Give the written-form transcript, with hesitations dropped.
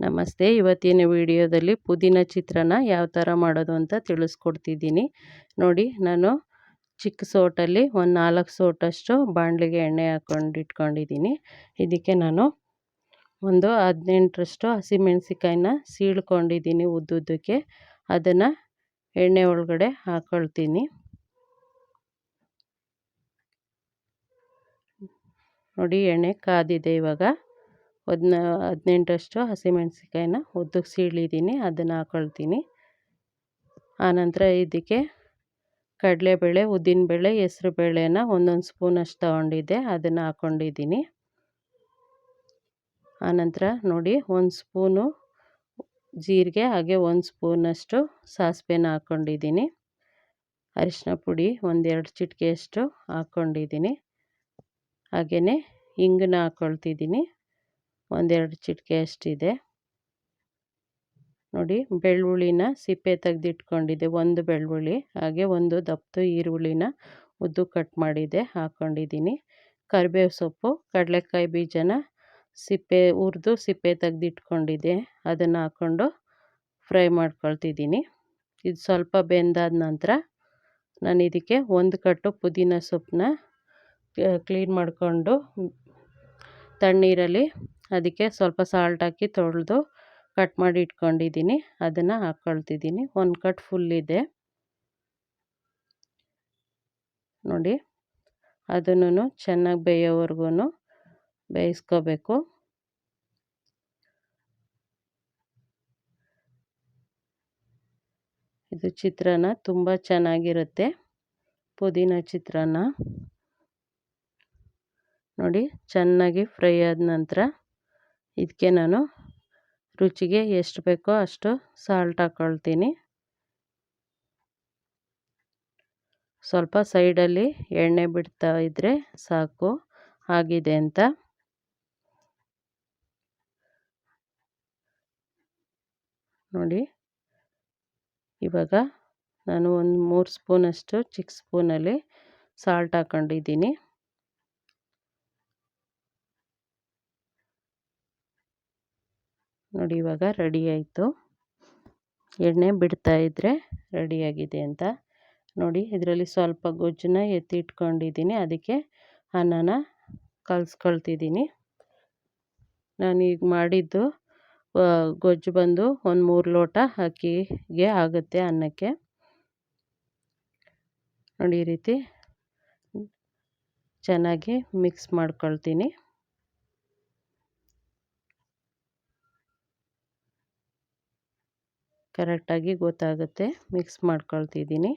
ನಮಸ್ತೆ. ಇವತ್ತಿನ ವಿಡಿಯೋದಲ್ಲಿ ಪುದೀನ ಚಿತ್ರಾನ್ನ ಯಾವ ಥರ ಮಾಡೋದು ಅಂತ ತಿಳಿಸ್ಕೊಡ್ತಿದ್ದೀನಿ. ನೋಡಿ, ನಾನು ಚಿಕ್ಕ ಸೌಟಲ್ಲಿ ಒಂದು 4 ಸೌಟಷ್ಟು ಬಾಣಲೆಗೆ ಎಣ್ಣೆ ಇಟ್ಕೊಂಡಿದ್ದೀನಿ. ಇದಕ್ಕೆ ನಾನು ಒಂದು 18ರಷ್ಟು ಹಸಿಮೆಣಸಿಕಾಯಿನ ಸೀಳ್ಕೊಂಡಿದ್ದೀನಿ ಉದ್ದುದ್ದಕ್ಕೆ. ಅದನ್ನು ಎಣ್ಣೆ ಒಳಗಡೆ ಹಾಕ್ಕೊಳ್ತೀನಿ. ನೋಡಿ, ಎಣ್ಣೆ ಕಾದಿದೆ. ಇವಾಗ 18ರಷ್ಟು ಹಸಿಮೆಣಸಿಕಾಯಿನ ಉದ್ದಕ್ಕೆ ಸೀಳಿದ್ದೀನಿ, ಅದನ್ನು ಹಾಕ್ಕೊಳ್ತೀನಿ. ಆನಂತರ ಇದಕ್ಕೆ ಕಡಲೆಬೇಳೆ, ಉದ್ದಿನಬೇಳೆ, ಹೆಸರುಬೇಳೆನ ಒಂದೊಂದು ಸ್ಪೂನಷ್ಟು ತೊಗೊಂಡಿದ್ದೆ, ಅದನ್ನು ಹಾಕ್ಕೊಂಡಿದ್ದೀನಿ. ಆನಂತರ ನೋಡಿ, 1 ಸ್ಪೂನು ಜೀರಿಗೆ, ಹಾಗೆ 1 ಸ್ಪೂನಷ್ಟು ಸಾಸಿವೆನ ಹಾಕ್ಕೊಂಡಿದ್ದೀನಿ. ಅರಿಶಿನ ಪುಡಿ 1-2 ಚಿಟಿಕೆಯಷ್ಟು ಹಾಕ್ಕೊಂಡಿದ್ದೀನಿ. ಹಾಗೆಯೇ ಹಿಂಗನ್ನ ಹಾಕ್ಕೊಳ್ತಿದ್ದೀನಿ, 1-2 ಚಿಟಿಕೆ ಅಷ್ಟಿದೆ. ನೋಡಿ, ಬೆಳ್ಳುಳ್ಳಿನ ಸಿಪ್ಪೆ ತೆಗೆದಿಟ್ಕೊಂಡಿದ್ದೆ, 1 ಬೆಳ್ಳುಳ್ಳಿ, ಹಾಗೆ 1 ದಪ್ಪದು ಈರುಳ್ಳಿನ ಉದ್ದು ಕಟ್ ಮಾಡಿದ್ದೆ, ಹಾಕ್ಕೊಂಡಿದ್ದೀನಿ. ಕರಿಬೇವು ಸೊಪ್ಪು, ಕಡಲೆಕಾಯಿ ಬೀಜನ ಹುರಿದು ಸಿಪ್ಪೆ ತೆಗೆದಿಟ್ಕೊಂಡಿದ್ದೆ, ಅದನ್ನು ಹಾಕ್ಕೊಂಡು ಫ್ರೈ ಮಾಡ್ಕೊಳ್ತಿದ್ದೀನಿ. ಇದು ಸ್ವಲ್ಪ ಬೆಂದಾದ ನಂತರ ನಾನು ಇದಕ್ಕೆ 1 ಕಟ್ಟು ಪುದೀನ ಸೊಪ್ಪನ್ನ ಕ್ಲೀನ್ ಮಾಡಿಕೊಂಡು ತಣ್ಣೀರಲ್ಲಿ ಅದಕ್ಕೆ ಸ್ವಲ್ಪ ಸಾಲ್ಟ್ ಹಾಕಿ ತೊಳೆದು ಕಟ್ ಮಾಡಿ ಇಟ್ಕೊಂಡಿದ್ದೀನಿ, ಅದನ್ನು ಹಾಕ್ಕೊಳ್ತಿದ್ದೀನಿ. 1 ಕಟ್ ಫುಲ್ ಇದೆ. ನೋಡಿ, ಅದನ್ನು ಚೆನ್ನಾಗಿ ಬೇಯೋವರೆಗೂ ಬೇಯಿಸ್ಕೋಬೇಕು. ಇದು ಚಿತ್ರಾನ್ನ ತುಂಬ ಚೆನ್ನಾಗಿರುತ್ತೆ, ಪುದೀನ ಚಿತ್ರಾನ್ನ. ನೋಡಿ, ಚೆನ್ನಾಗಿ ಫ್ರೈ ಆದ ನಂತರ ಇದಕ್ಕೆ ನಾನು ರುಚಿಗೆ ಎಷ್ಟು ಬೇಕೋ ಅಷ್ಟು ಸಾಲ್ಟ್ ಹಾಕ್ಕೊಳ್ತೀನಿ. ಸ್ವಲ್ಪ ಸೈಡಲ್ಲಿ ಎಣ್ಣೆ ಬಿಡ್ತಾ ಇದ್ದರೆ ಸಾಕು, ಆಗಿದೆ ಅಂತ. ನೋಡಿ, ಇವಾಗ ನಾನು ಒಂದು 3 ಸ್ಪೂನಷ್ಟು ಚಿಕ್ಕ ಸ್ಪೂನಲ್ಲಿ ಸಾಲ್ಟ್ ಹಾಕ್ಕೊಂಡಿದ್ದೀನಿ. ನೋಡಿ, ಇವಾಗ ರೆಡಿ ಆಯಿತು. ಎಣ್ಣೆ ಬಿಡ್ತಾ ಇದ್ದರೆ ರೆಡಿಯಾಗಿದೆ ಅಂತ. ನೋಡಿ, ಇದರಲ್ಲಿ ಸ್ವಲ್ಪ ಗೊಜ್ಜನ್ನ ಎತ್ತಿಟ್ಕೊಂಡಿದ್ದೀನಿ, ಅದಕ್ಕೆ ಅನ್ನನ ಕಲಿಸ್ಕೊಳ್ತಿದ್ದೀನಿ. ನಾನು ಈಗ ಮಾಡಿದ್ದು ಗೊಜ್ಜು ಬಂದು ಒಂದು 3 ಲೋಟ ಅಕ್ಕಿಗೆ ಆಗುತ್ತೆ ಅನ್ನಕ್ಕೆ. ನೋಡಿ, ಈ ರೀತಿ ಚೆನ್ನಾಗಿ ಮಿಕ್ಸ್ ಮಾಡ್ಕೊಳ್ತೀನಿ. ಕರೆಕ್ಟಾಗಿ ಗೊತ್ತಾಗುತ್ತೆ, ಮಿಕ್ಸ್ ಮಾಡ್ಕೊಳ್ತಿದ್ದೀನಿ.